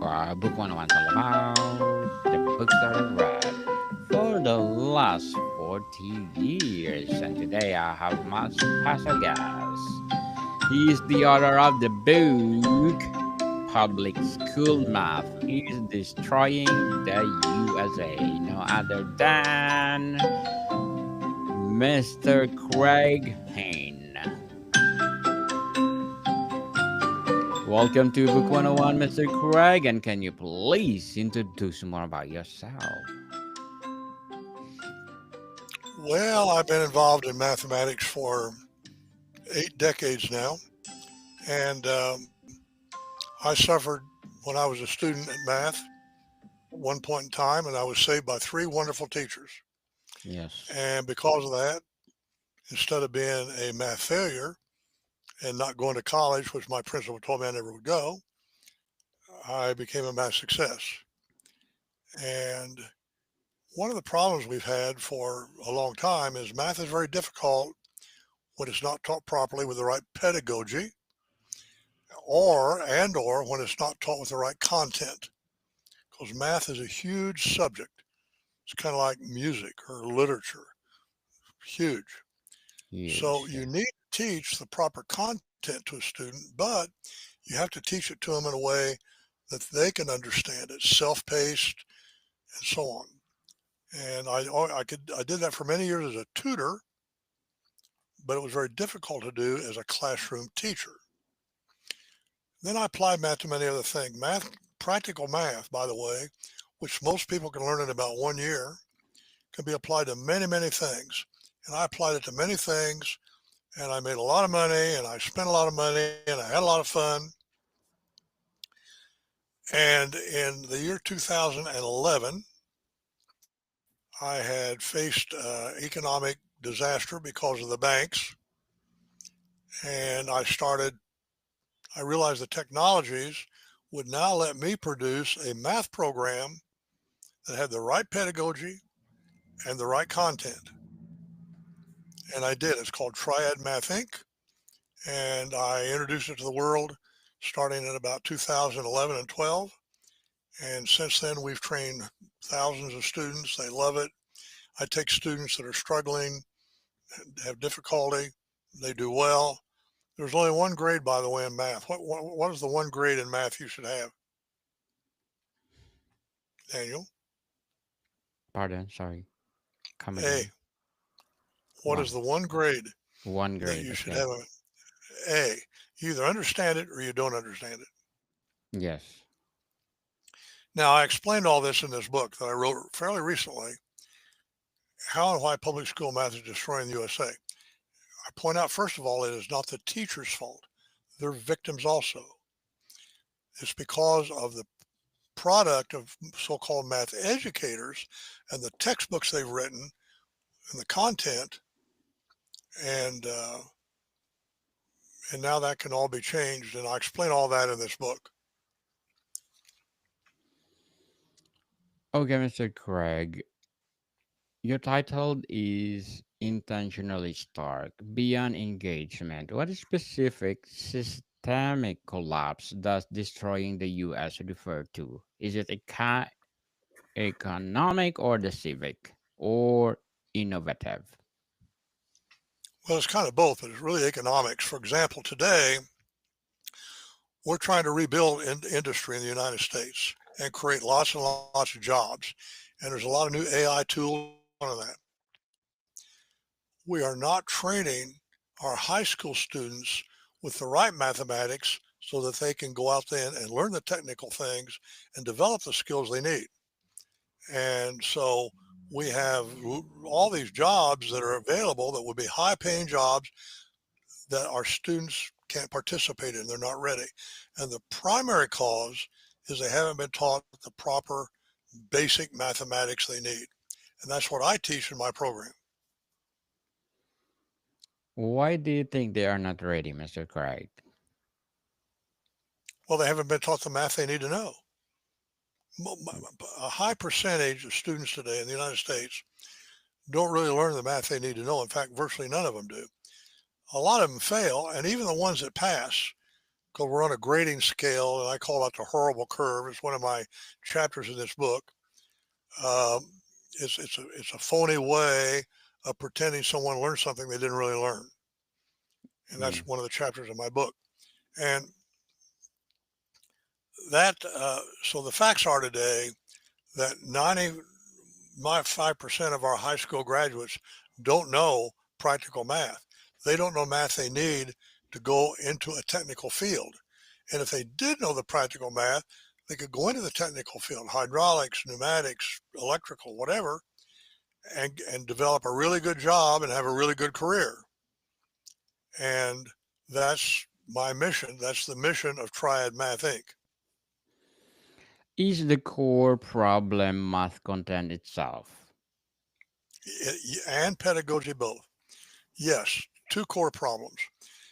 Book 101 is all about the books that I've read for the last 40 years. And today I have my special guest. He is the author of the book Public School Math is Destroying the USA. No other than Mr. Craig Hane. Welcome to Book 101, Mr. Craig, and can you please introduce more about yourself? Well, I've been involved in mathematics for 8 decades now, and I suffered when I was a student at math at one point in time, and I was saved by three wonderful teachers. Yes. And because of that, instead of being a math failure and not going to college, which my principal told me I never would go, I became a math success. And one of the problems we've had for a long time is math is very difficult when it's not taught properly with the right pedagogy or when it's not taught with the right content, because math is a huge subject. It's kind of like music or literature, huge. So Huge. you need to teach the proper content to a student, but you have to teach it to them in a way that they can understand it, self-paced and so on. And I did that for many years as a tutor, but it was very difficult to do as a classroom teacher. Then I applied math to many other things. Practical math, by the way, which most people can learn in about 1 year, can be applied to many, many things. And I applied it to many things, and I made a lot of money, and I spent a lot of money, and I had a lot of fun. And in the year 2011, I had faced economic disaster because of the banks, and I realized the technologies would now let me produce a math program that had the right pedagogy and the right content. And I did. It's called Triad Math Inc. And I introduced it to the world starting in about 2011 and 12. And since then, we've trained thousands of students. They love it. I take students that are struggling, have difficulty, they do well. There's only one grade, by the way, in math. What is the one grade in math you should have, Daniel? Pardon, sorry. Come A. again. What is One. the one grade One that grade, you should okay. have? A. You either understand it or you don't understand it. Yes. Now, I explained all this in this book that I wrote fairly recently, How and Why Public School Math is Destroying the USA. I point out, first of all, it is not the teacher's fault. They're victims also. It's because of the product of so-called math educators and the textbooks they've written and the content, and uh, and now that can all be changed. And I explain all that in this book. Okay, Mr. Craig. Your title is Intentionally Stark Beyond Engagement. What specific systemic collapse does destroying the US refer to? Is it economic or the civic or innovative? Well, it's kind of both, but it's really economics. For example, today we're trying to rebuild industry in the United States and create lots and lots of jobs. And there's a lot of new AI tools on that. We are not training our high school students with the right mathematics so that they can go out there and learn the technical things and develop the skills they need. And so we have all these jobs that are available that would be high paying jobs that our students can't participate in. They're not ready. And the primary cause is they haven't been taught the proper basic mathematics they need. And that's what I teach in my program. Why do you think they are not ready, Mr. Craig? Well, they haven't been taught the math they need to know. A high percentage of students today in the United States don't really learn the math they need to know. In fact, virtually none of them do. A lot of them fail, and even the ones that pass because we're on a grading scale, and I call that the horrible curve. It's one of my chapters in this book. Um, it's a phony way of pretending someone learned something they didn't really learn, and that's Mm. one of the chapters in my book. And that so the facts are today that 95% of our high school graduates don't know practical math. They don't know math they need to go into a technical field. And if they did know the practical math, they could go into the technical field, hydraulics, pneumatics, electrical, whatever, and develop a really good job and have a really good career. And that's my mission. That's the mission of Triad Math Inc. Is the core problem math content itself? And pedagogy both. Yes, two core problems.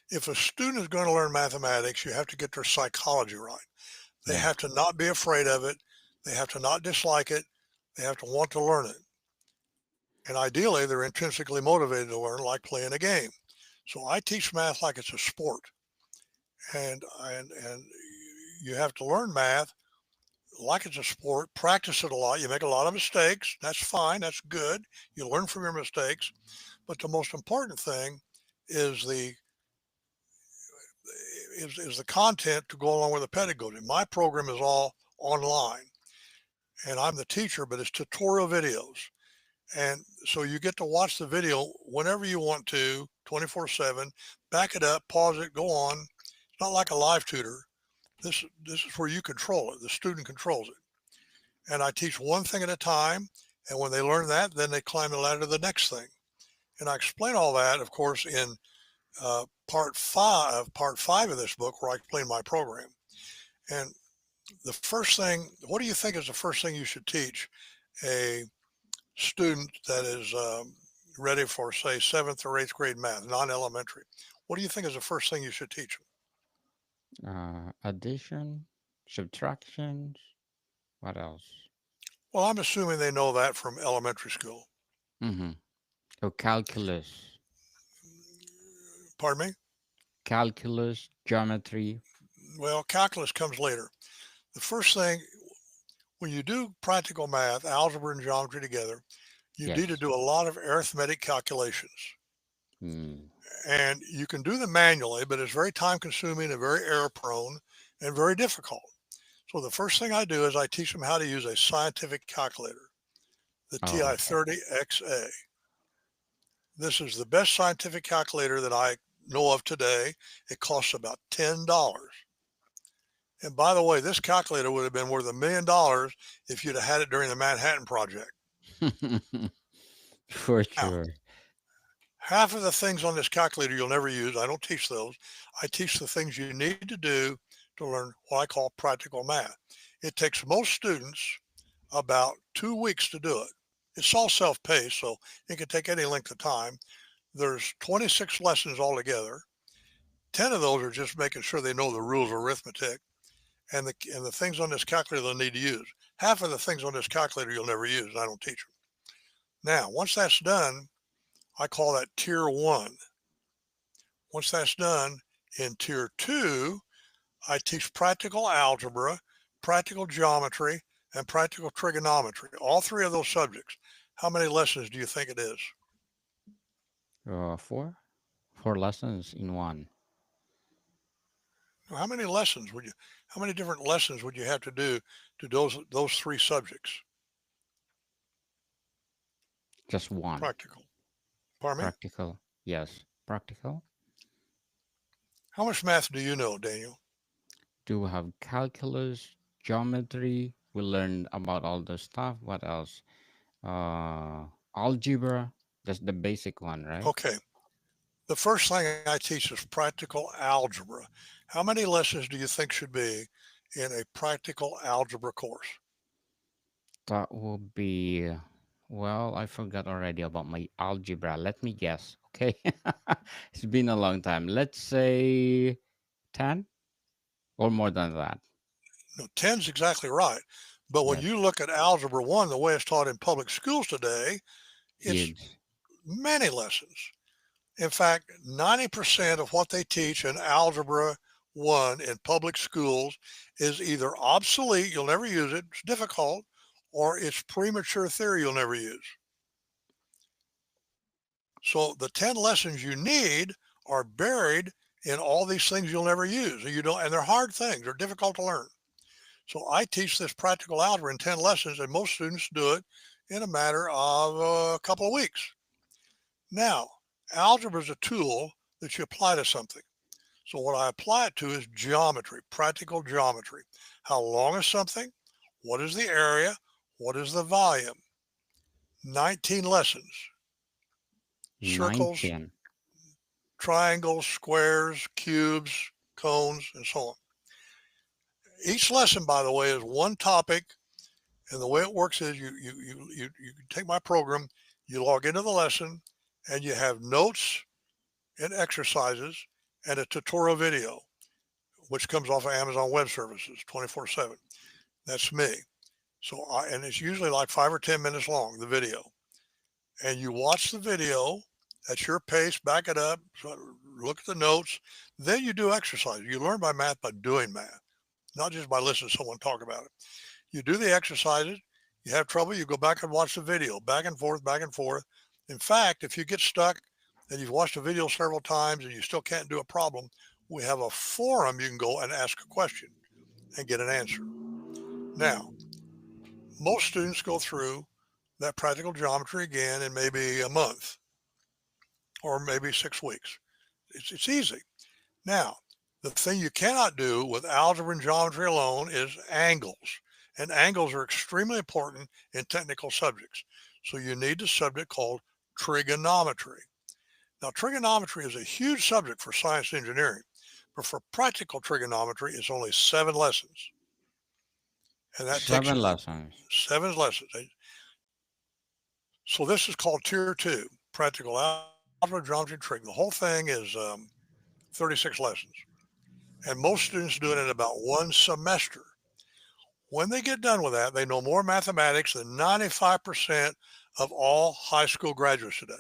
If a student is going to learn mathematics, you have to get their psychology right. They Yeah. have to not be afraid of it. They have to not dislike it. They have to want to learn it. And ideally, they're intrinsically motivated to learn like playing a game. So I teach math like it's a sport. And you have to learn math like it's a sport, practice it a lot. You make a lot of mistakes. That's fine. That's good. You learn from your mistakes. But the most important thing is the content to go along with the pedagogy. My program is all online, and I'm the teacher, but it's tutorial videos. And so you get to watch the video whenever you want to, 24/7. Back it up, pause it, go on. It's not like a live tutor. This is where you control it. The student controls it. And I teach one thing at a time. And when they learn that, then they climb the ladder to the next thing. And I explain all that, of course, in part five of this book, where I explain my program. And the first thing, what do you think is the first thing you should teach a student that is ready for, say, seventh or eighth grade math, non-elementary? What do you think is the first thing you should teach them? Addition, subtractions. What else? Well, I'm assuming they know that from elementary school. Mm-hmm. Oh, calculus, Pardon me? calculus, geometry. Well, calculus comes later. The first thing, when you do practical math, algebra and geometry together, you need to Yes. do a lot of arithmetic calculations. Mm. And you can do them manually, but it's very time consuming and very error prone and very difficult. So the first thing I do is I teach them how to use a scientific calculator, the Oh, TI-30XA. This is the best scientific calculator that I know of today. It costs about $10. And by the way, this calculator would have been worth $1 million if you'd have had it during the Manhattan Project. for Now, sure. half of the things on this calculator you'll never use. I don't teach those. I teach the things you need to do to learn what I call practical math. It takes most students about 2 weeks to do it. It's all self-paced, so it can take any length of time. There's 26 lessons altogether. 10 of those are just making sure they know the rules of arithmetic and the things on this calculator they'll need to use. Half of the things on this calculator you'll never use, and I don't teach them. Now, once that's done, I call that tier one. Once that's done, in tier two, I teach practical algebra, practical geometry, and practical trigonometry, all three of those subjects. How many lessons do you think it is? Four, four lessons in one. How many lessons would you, how many different lessons would you have to do to those three subjects? Just one. Practical. Pardon me? Practical. Yes, practical. How much math do you know, Daniel? Do we have calculus, geometry? We learned about all the stuff. What else? Algebra. That's the basic one, right? Okay. The first thing I teach is practical algebra. How many lessons do you think should be in a practical algebra course? That would be, well, I forgot already about my algebra. Let me guess. Okay. It's been a long time. Let's say 10 or more than that. No, 10's exactly right. But when Yes. you look at Algebra 1, the way it's taught in public schools today, it's Huge. many lessons. In fact, 90% of what they teach in Algebra one in public schools is either obsolete, you'll never use it, it's difficult, or it's premature theory you'll never use. So the 10 lessons you need are buried in all these things you'll never use. And you don't, and they're hard things, they're difficult to learn. So I teach this practical algebra in 10 lessons, and most students do it in a matter of a couple of weeks. Now, algebra is a tool that you apply to something. So what I apply it to is geometry, practical geometry. How long is something? What is the area? What is the volume? 19 lessons. Circles, 19. triangles, squares, cubes, cones, and so on. Each lesson, by the way, is one topic. And the way it works is you take my program, you log into the lesson, and you have notes and exercises and a tutorial video, which comes off of Amazon Web Services 24/7. That's me. And it's usually like 5 or 10 minutes long, the video. And you watch the video at your pace, back it up, look at the notes. Then you do exercise. You learn by math by doing math, not just by listening to someone talk about it. You do the exercises. You have trouble, you go back and watch the video, back and forth, back and forth. In fact, if you get stuck and you've watched a video several times and you still can't do a problem, we have a forum you can go and ask a question and get an answer. Now, most students go through that practical geometry again in maybe a month or maybe 6 weeks. It's easy. Now, the thing you cannot do with algebra and geometry alone is angles. And angles are extremely important in technical subjects. So you need a subject called trigonometry. Now, trigonometry is a huge subject for science and engineering, but for practical trigonometry, it's only 7 lessons. And that takes 7 lessons. 7 lessons. So this is called Tier 2, practical algebra, geometry, trig. The whole thing is 36 lessons. And most students do it in about one semester. When they get done with that, they know more mathematics than 95% of all high school graduates today.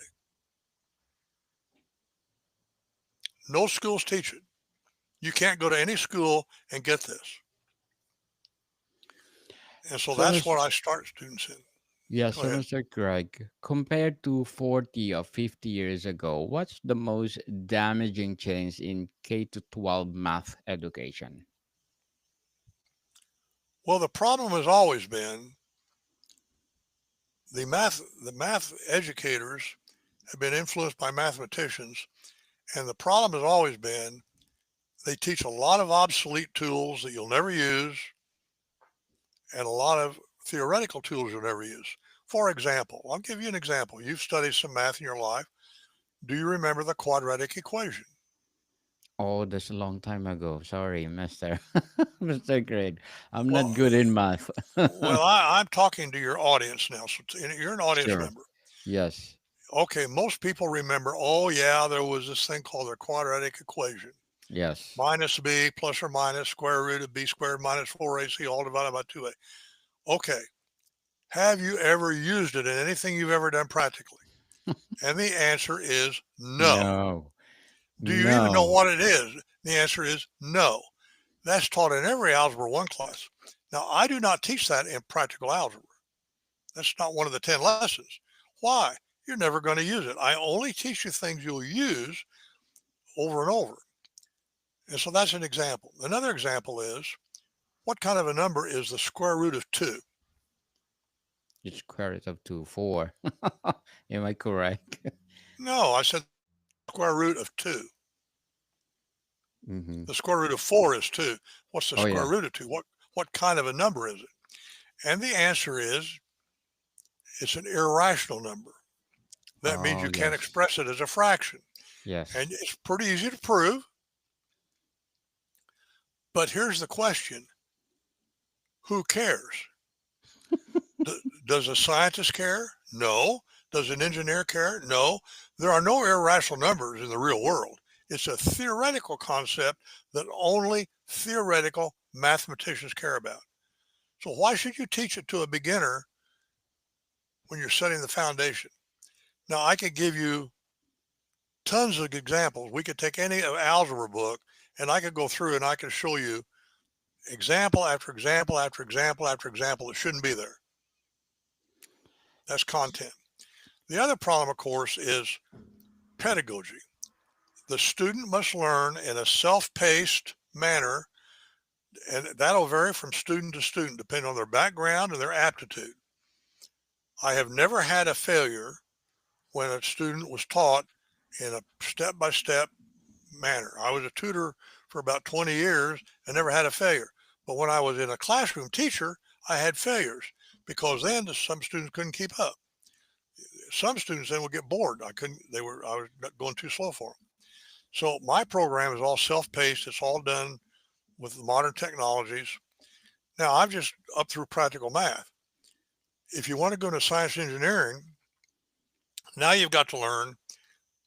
No schools teach it. You can't go to any school and get this. And so So, that's Miss, what I start students in. yeah, Go so ahead. Mr. Craig, compared to 40 or 50 years ago, what's the most damaging change in K to 12 math education? Well, the problem has always been the math educators have been influenced by mathematicians, and the problem has always been they teach a lot of obsolete tools that you'll never use and a lot of theoretical tools you'll never use. For example, I'll give you an example. You've studied some math in your life. Do you remember the quadratic equation? Oh, that's a long time ago. Sorry, Mr. Mr. Craig. I'm not Well, good in math. I'm talking to your audience now. So you're an audience Sure. member. Yes. Okay, most people remember, oh, yeah, there was this thing called the quadratic equation. Yes. Minus b plus or minus square root of b squared minus 4ac all divided by 2a. Okay, have you ever used it in anything you've ever done practically? And the answer is no. No. Do you even know No. what it is? The answer is no. That's taught in every Algebra 1 class. Now, I do not teach that in practical algebra. That's not one of the 10 lessons. Why? You're never going to use it. I only teach you things you'll use over and over. And so that's an example. Another example is, what kind of a number is the square root of 2? It's square root of 2, 4. Am I correct? No, I said square root of 2. Mm-hmm. The square root of 4 is 2. What's the Oh, square yeah. root of 2? What kind of a number is it? And the answer is it's an irrational number. That means Oh, you can't yes. express it as a fraction. Yes. And it's pretty easy to prove. But here's the question. Who cares? Does a scientist care? No. Does an engineer care? No. There are no irrational numbers in the real world. It's a theoretical concept that only theoretical mathematicians care about. So why should you teach it to a beginner when you're setting the foundation? Now, I could give you tons of examples. We could take any algebra book And I could go through and I could show you example after example after example after example that shouldn't be there. That's content. The other problem, of course, is pedagogy. The student must learn in a self-paced manner, and that'll vary from student to student depending on their background and their aptitude. I have never had a failure when a student was taught in a step-by-step manner. I was a tutor for about 20 years and never had a failure. But when I was in a classroom teacher, I had failures because then some students couldn't keep up. Some students then would get bored. I was going too slow for them. So my program is all self-paced. It's all done with modern technologies. Now I'm just up through practical math. If you want to go into science and engineering, now you've got to learn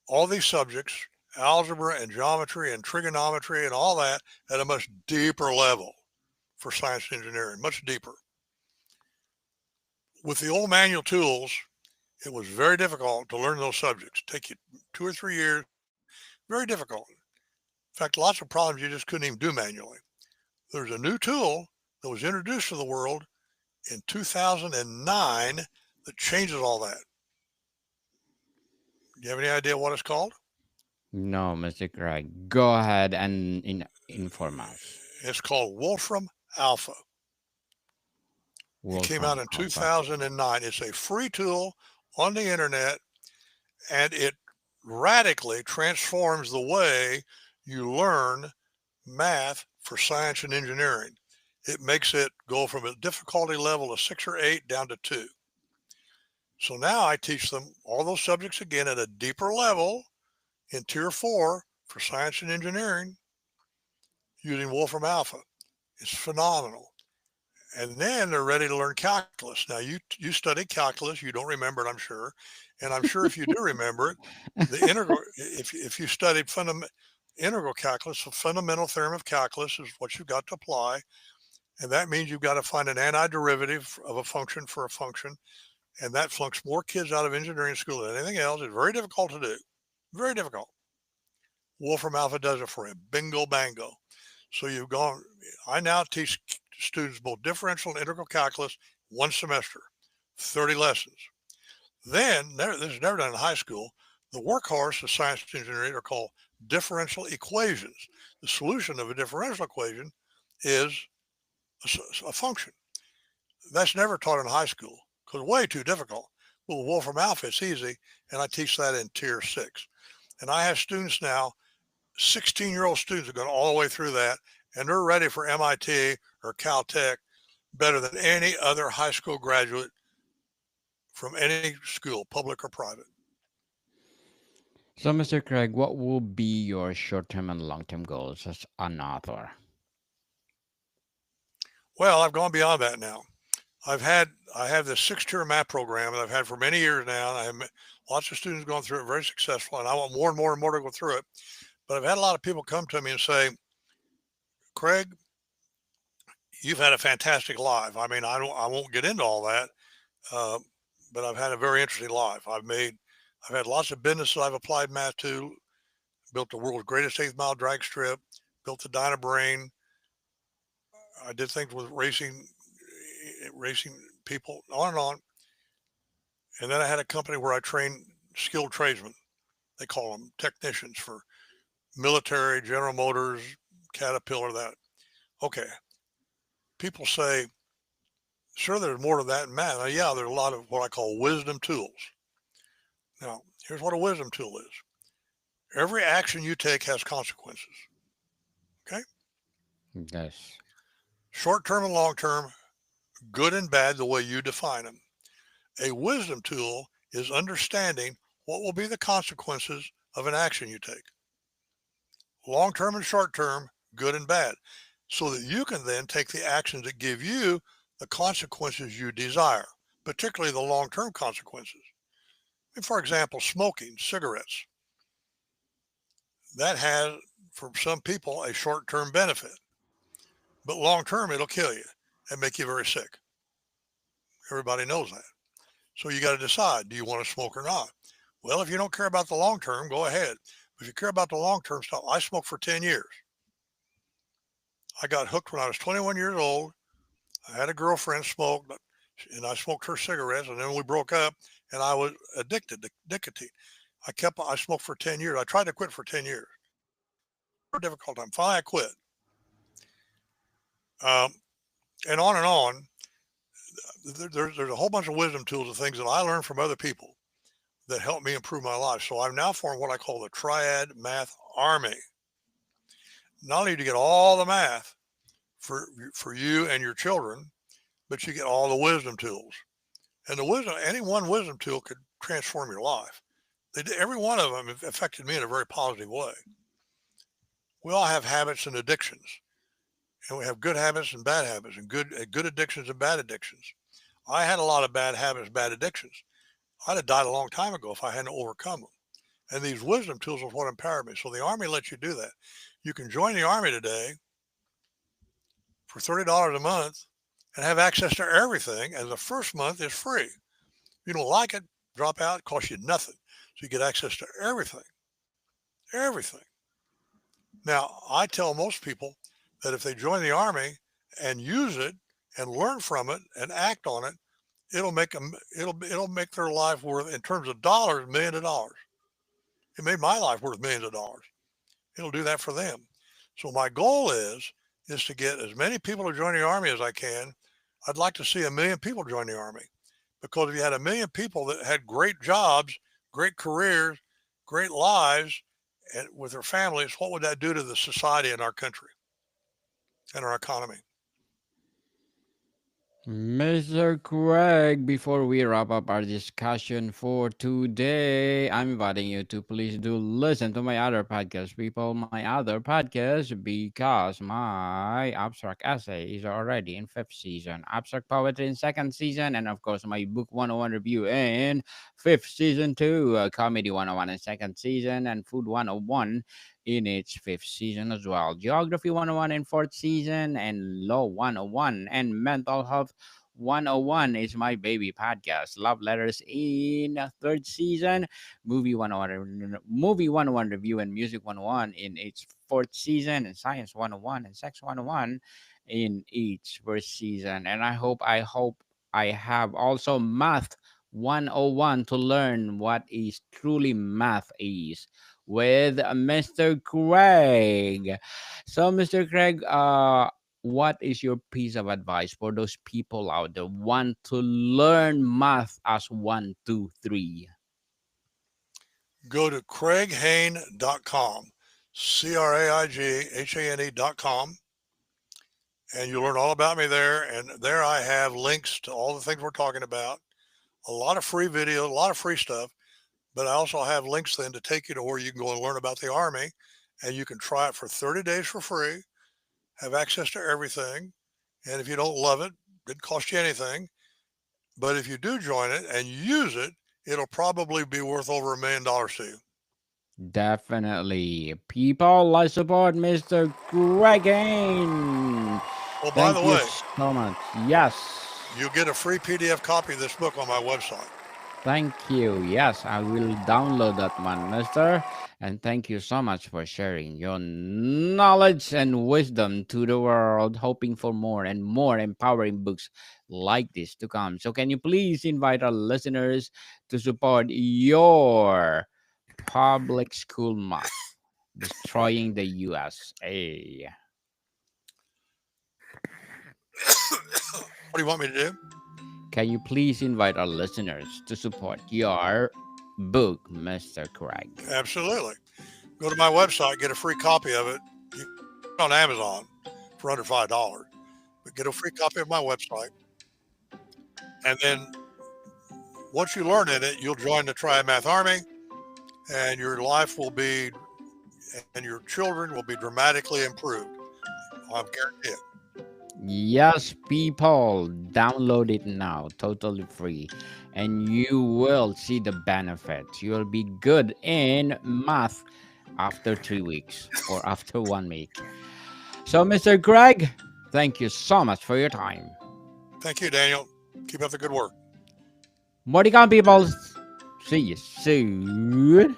all these subjects, algebra and geometry and trigonometry and all that at a much deeper level for science and engineering, much deeper. With the old manual tools, it was very difficult to learn those subjects. Take you 2 or 3 years, very difficult. In fact, lots of problems you just couldn't even do manually. There's a new tool that was introduced to the world in 2009 that changes all that. Do you have any idea what it's called? No, Mr. Craig. Go ahead and inform us. It's called Wolfram Alpha. It came out Wolfram in Alpha. 2009. It's a free tool on the internet, and it radically transforms the way you learn math for science and engineering. It makes it go from a difficulty level of 6 or 8 down to 2. So now I teach them all those subjects again at a deeper level in tier 4 for science and engineering using Wolfram Alpha. It's phenomenal. And then they're ready to learn calculus. Now you studied calculus, you don't remember it, I'm sure, and I'm sure if you do remember it, the integral. If you studied integral calculus, the fundamental theorem of calculus is what you've got to apply, and that means you've got to find an antiderivative of a function for a function, and that flunks more kids out of engineering school than anything else. It's very difficult to do, very difficult. Wolfram Alpha does it for you. Bingo bango. So you've gone. I now teach students both differential and integral calculus one semester, 30 lessons. Then, this is never done in high school, the workhorse of science and engineering are called differential equations. The solution of a differential equation is a function. That's never taught in high school because it's way too difficult. Well, Wolfram Alpha, it's easy, and I teach that in tier 6. And I have students now, 16-year-old students have gone all the way through that, and they're ready for MIT or Caltech better than any other high school graduate from any school, public or private. So, Mr. Craig, what will be your short-term and long-term goals as an author? Well, I've gone beyond that now. I have this 6-tier math program that I've had for many years now, and I have lots of students going through it, very successful, and I want more and more and more to go through it. But I've had a lot of people come to me and say, Craig, you've had a fantastic life. I mean, I won't get into all that, uh, but I've had a very interesting life. I've had lots of businesses I've applied math to, built the world's greatest 8th-mile drag strip, built the Dynabrain. I did things with racing people, on and on. And then I had a company where I trained skilled tradesmen. They call them technicians for military, General Motors, Caterpillar, that. Okay. People say, sure, there's more to that in math. Now, yeah, there's a lot of what I call wisdom tools. Now, here's what a wisdom tool is. Every action you take has consequences. Okay? Yes. Short term and long term, good and bad, the way you define them. A wisdom tool is understanding what will be the consequences of an action you take. Long term and short term, good and bad, so that you can then take the actions that give you the consequences you desire, particularly the long term consequences. For example, smoking cigarettes. That has, for some people, a short term benefit, but long term, it'll kill you and make you very sick. Everybody knows that. So you got to decide, do you want to smoke or not? Well, if you don't care about the long term, go ahead. If you care about the long term stuff, I smoked for 10 years. I got hooked when I was 21 years old. I had a girlfriend smoked, and I smoked her cigarettes, and then we broke up, and I was addicted to nicotine. I smoked for 10 years. I tried to quit for 10 years. Very difficult time. Finally, I quit. Um, and on and on. There's a whole bunch of wisdom tools and things that I learned from other people that helped me improve my life. So I've now formed what I call the Triad Math Army. Not only do you get all the math for you and your children, but you get all the wisdom tools. And the wisdom, any one wisdom tool could transform your life. Every one of them affected me in a very positive way. We all have habits and addictions, and we have good habits and bad habits, and good addictions and bad addictions. I had a lot of bad habits, bad addictions. I'd have died a long time ago if I hadn't overcome them. And these wisdom tools are what empowered me. So the Army lets you do that. You can join the Army today for $30 a month and have access to everything. And the first month is free. If you don't like it, drop out. It costs you nothing. So you get access to everything. Everything. Now, I tell most people that if they join the Army and use it and learn from it and act on it, it'll make their life worth, in terms of dollars, millions of dollars. It made my life worth millions of dollars. It'll do that for them. So my goal is to get as many people to join the Army as I can. I'd like to see 1 million people join the Army, because if you had 1 million people that had great jobs, great careers, great lives, and with their families, what would that do to the society in our country and our economy? Mr. Craig, before we wrap up our discussion for today, I'm inviting you to please do listen to my other podcast, people, my other podcast, because my abstract essay is already in fifth season, abstract poetry in second season, and of course, my book 101 review in fifth season too, comedy 101 in second season, and food 101 in its fifth season as well. Geography 101 in fourth season, and Law 101 and Mental Health 101 is my baby podcast. Love Letters in third season. Movie 101 review and Music 101 in its fourth season. And Science 101 and Sex 101 in each first season. And I hope I have also Math 101 to learn what is truly math is with Mr. Craig. So, Mr. Craig, what is your piece of advice for those people out there want to learn math as 1, 2, 3? Go to craighane.com, CRAIGHANE.com, and you'll learn all about me there. And there I have links to all the things we're talking about, a lot of free video, a lot of free stuff. But I also have links then to take you to where you can go and learn about the Army, and you can try it for 30 days for free, have access to everything. And if you don't love it, it didn't cost you anything. But if you do join it and use it, it'll probably be worth over $1 million to you. Definitely. People, let's support Mr. Craig Hane. Well, by Thank the you way, so much. Yes. you'll get a free PDF copy of this book on my website. Thank you. Yes, I will download that one, mister. And thank you so much for sharing your knowledge and wisdom to the world, hoping for more and more empowering books like this to come. So, can you please invite our listeners to support your public school math, destroying the USA? What do you want me to do? Can you please invite our listeners to support your book, Mr. Craig? Absolutely. Go to my website, get a free copy of it. You can get it on Amazon for under $5. But get a free copy of my website. And then once you learn in it, you'll join the Triad Math Army, and your life will be, and your children will be dramatically improved. I'm guaranteed it. Yes, people, download it now, totally free, and you will see the benefits. You'll be good in math after 3 weeks or after 1 week. So, Mr. Greg, thank you so much for your time. Thank you, Daniel. Keep up the good work. Morticon people, see you soon.